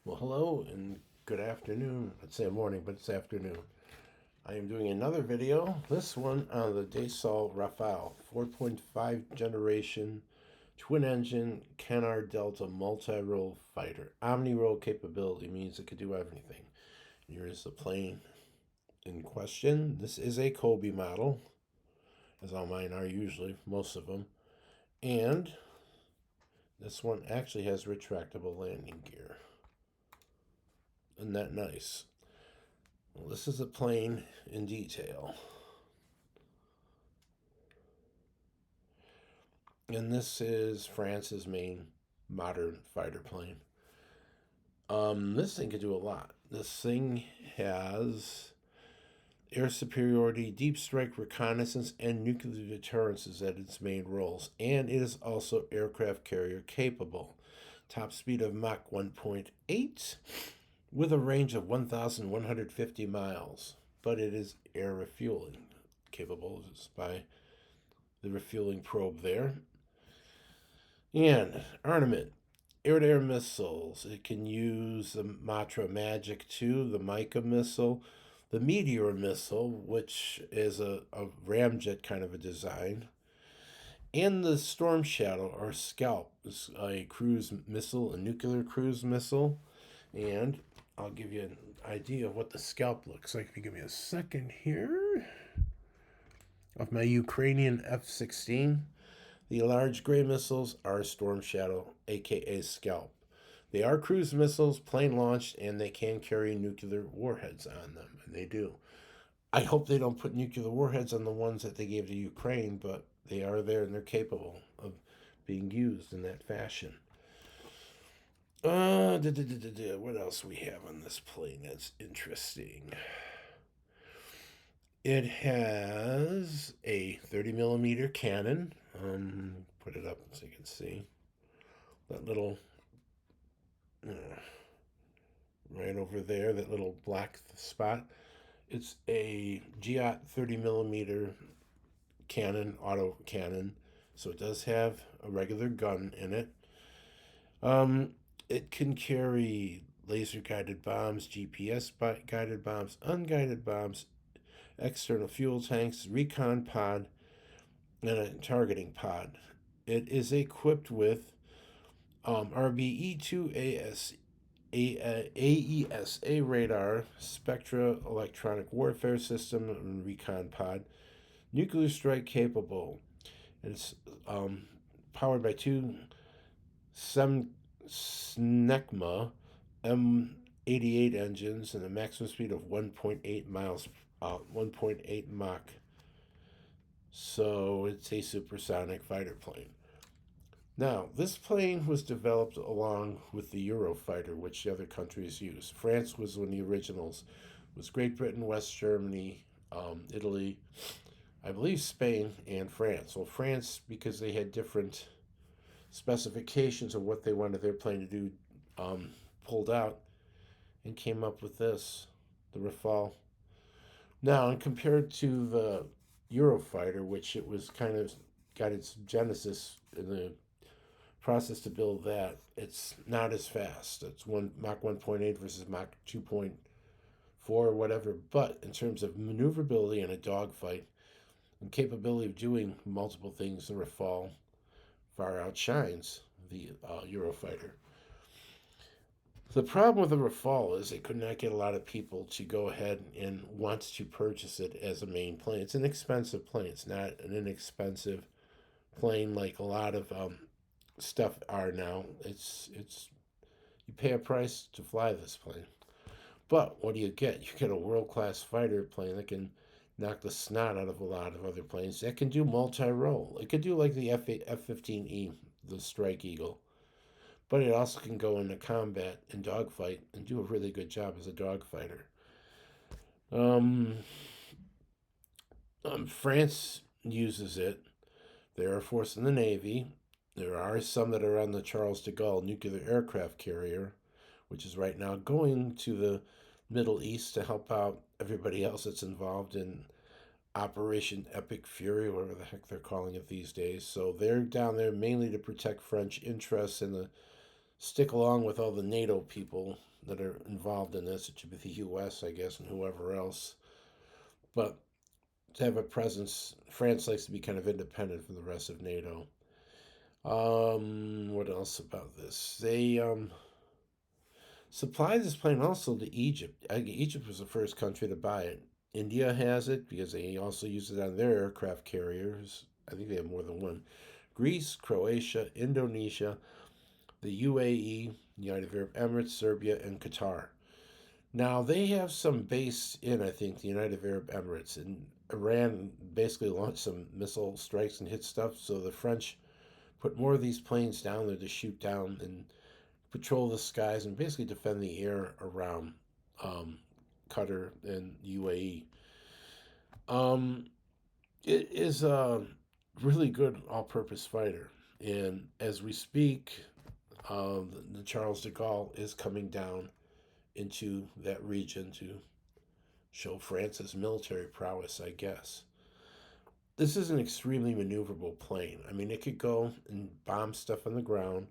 Well, hello and good afternoon. I'd say morning, but it's afternoon. I am doing another video, this one on the Dassault Rafale 4.5 generation twin engine Canard Delta multi-role fighter. Omni-role capability means it could do everything. Here is the plane in question. This is a Kobe model, as all mine are usually, most of them. And this one actually has retractable landing gear. Isn't that nice? Well, this is a plane in detail. And this is France's main modern fighter plane. This thing can do a lot. This thing has air superiority, deep strike reconnaissance, and nuclear deterrence as its main roles. And it is also aircraft carrier capable. Top speed of Mach 1.8 with a range of 1,150 miles. But it is air refueling capable just by the refueling probe there. And armament, air-to-air missiles. It can use the Matra Magic 2, the Mica missile, the Meteor missile, which is a ramjet kind of a design, and the Storm Shadow or Scalp is a cruise missile, a nuclear cruise missile. And I'll give you an idea of what the Scalp looks like. If you give me a second here, of my Ukrainian F-16. The large gray missiles are Storm Shadow, aka Scalp. They are cruise missiles, plane launched, and they can carry nuclear warheads on them, and they do. I hope they don't put nuclear warheads on the ones that they gave to Ukraine, but they are there and they're capable of being used in that fashion. What else we have on this plane that's interesting? It has a 30 millimeter cannon. Put it up so you can see that little right over there, that little black spot. It's a Giat 30 millimeter cannon, auto cannon, so it does have a regular gun in it. It can carry laser guided bombs, GPS guided bombs, unguided bombs, external fuel tanks, recon pod, and a targeting pod. It is equipped with RBE2 AESA radar, Spectra electronic warfare system, and recon pod, nuclear strike capable. It's powered by two Snecma M88 engines and a maximum speed of 1.8 miles, 1.8 Mach. So it's a supersonic fighter plane. Now, this plane was developed along with the Eurofighter, which the other countries use. France was one of the originals. It was Great Britain, West Germany, Italy, I believe Spain, and France. Well, France, because they had different specifications of what they wanted their plane to do, pulled out and came up with this, the Rafale. Now, and compared to the Eurofighter, which it was kind of got its genesis in the process to build that, it's not as fast. It's Mach 1.8 versus Mach 2.4 or whatever. But in terms of maneuverability in a dogfight and capability of doing multiple things, the Rafale far outshines the Eurofighter. The problem with the Rafale is they could not get a lot of people to go ahead and want to purchase it as a main plane. It's an expensive plane. It's not an inexpensive plane like a lot of stuff are now. It's you pay a price to fly this plane. But what do you get? You get a world-class fighter plane that can knock the snot out of a lot of other planes. That can do multi-role. It could do like the F-15E, the Strike Eagle. But it also can go into combat and dogfight and do a really good job as a dogfighter. France uses it. The Air Force and the Navy. There are some that are on the Charles de Gaulle nuclear aircraft carrier, which is right now going to the Middle East to help out everybody else that's involved in Operation Epic Fury, whatever the heck they're calling it these days. So they're down there mainly to protect French interests in the stick along with all the NATO people that are involved in this. It should be the U.S., I guess, and whoever else. But to have a presence, France likes to be kind of independent from the rest of NATO. What else about this? They supplied this plane also to Egypt. Egypt was the first country to buy it. India has it because they also use it on their aircraft carriers. I think they have more than one. Greece, Croatia, Indonesia, the UAE, United Arab Emirates, Serbia, and Qatar. Now they have some base in, I think, the United Arab Emirates, and Iran basically launched some missile strikes and hit stuff. So the French put more of these planes down there to shoot down and patrol the skies and basically defend the air around um, Qatar and UAE. Um, it is a really good all-purpose fighter, and as we speak, the Charles de Gaulle is coming down into that region to show France's military prowess, I guess. This is an extremely maneuverable plane. I mean, it could go and bomb stuff on the ground,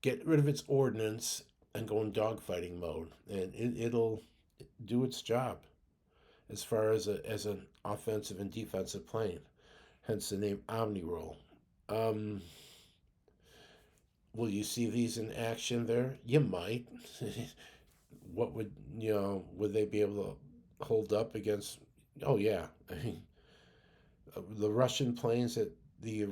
get rid of its ordnance, and go in dogfighting mode, and it'll do its job as far as an offensive and defensive plane. Hence the name Omnirole. Um, will you see these in action there? You might. What would would they be able to hold up against? Oh yeah, I mean the Russian planes that the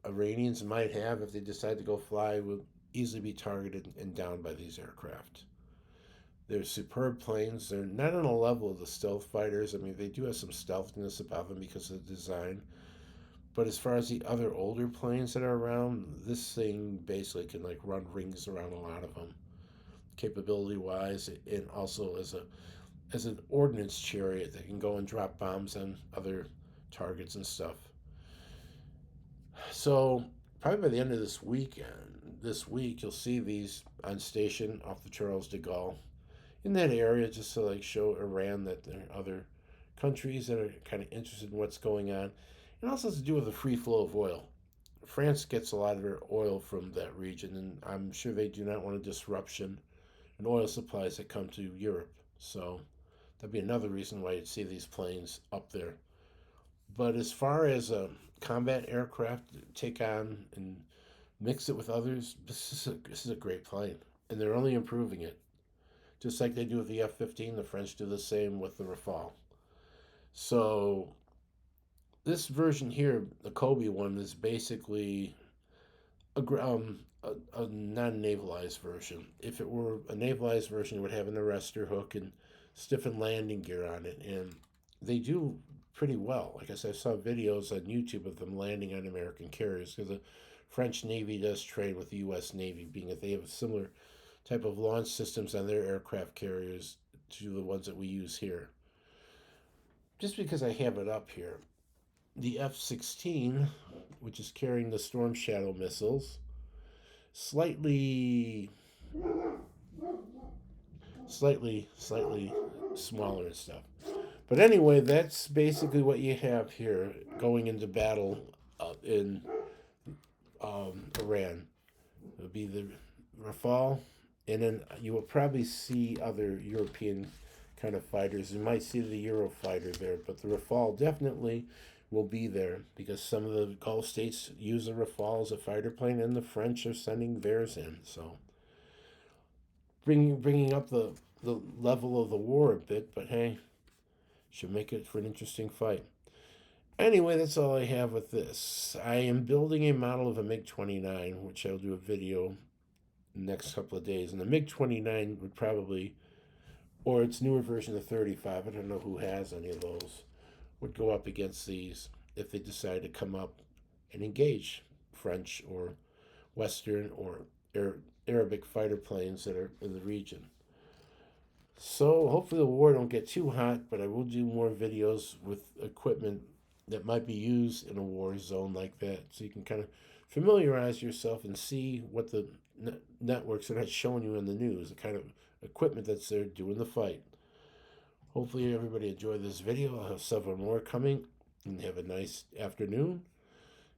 Iranians might have if they decide to go fly will easily be targeted and downed by these aircraft. They're superb planes. They're not on a level of the stealth fighters. I mean, they do have some stealthiness about them because of the design. But as far as the other older planes that are around, this thing basically can like run rings around a lot of them, capability wise, and also as an ordnance chariot that can go and drop bombs on other targets and stuff. So probably by the end of this week you'll see these on station off the Charles de Gaulle in that area, just to like show Iran that there are other countries that are kind of interested in what's going on. It also has to do with the free flow of oil. France gets a lot of their oil from that region, and I'm sure they do not want a disruption in oil supplies that come to Europe. So that'd be another reason why you'd see these planes up there. But as far as a combat aircraft, take on and mix it with others, this is a great plane, and they're only improving it. Just like they do with the F-15, the French do the same with the Rafale. So this version here, the Kobe one, is basically a non-navalized version. If it were a navalized version, it would have an arrestor hook and stiffened landing gear on it, and they do pretty well. Like I said, I saw videos on YouTube of them landing on American carriers because the French Navy does trade with the U.S. Navy, being that they have a similar type of launch systems on their aircraft carriers to the ones that we use here. Just because I have it up here, the F-16, which is carrying the Storm Shadow missiles, slightly, slightly smaller and stuff. But anyway, that's basically what you have here going into battle in Iran. It would be the Rafale, and then you will probably see other European kind of fighters. You might see the Eurofighter there, but the Rafale definitely will be there because some of the Gulf states use the Rafale as a fighter plane, and the French are sending theirs in. So bringing up the level of the war a bit, but hey, should make it for an interesting fight. Anyway, that's all I have with this. I am building a model of a MiG 29, which I'll do a video next couple of days. And the MiG 29 would probably, or its newer version of 35, I don't know who has any of those, would go up against these if they decide to come up and engage French or Western or Arabic fighter planes that are in the region. So hopefully the war don't get too hot, but I will do more videos with equipment that might be used in a war zone like that, so you can kind of familiarize yourself and see what the networks are not showing you in the news, the kind of equipment that's there doing the fight. Hopefully everybody enjoyed this video. I'll have several more coming, and have a nice afternoon,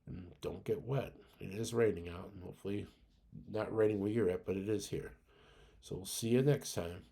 and don't get wet. It is raining out, and hopefully not raining where you're at, but it is here. So we'll see you next time.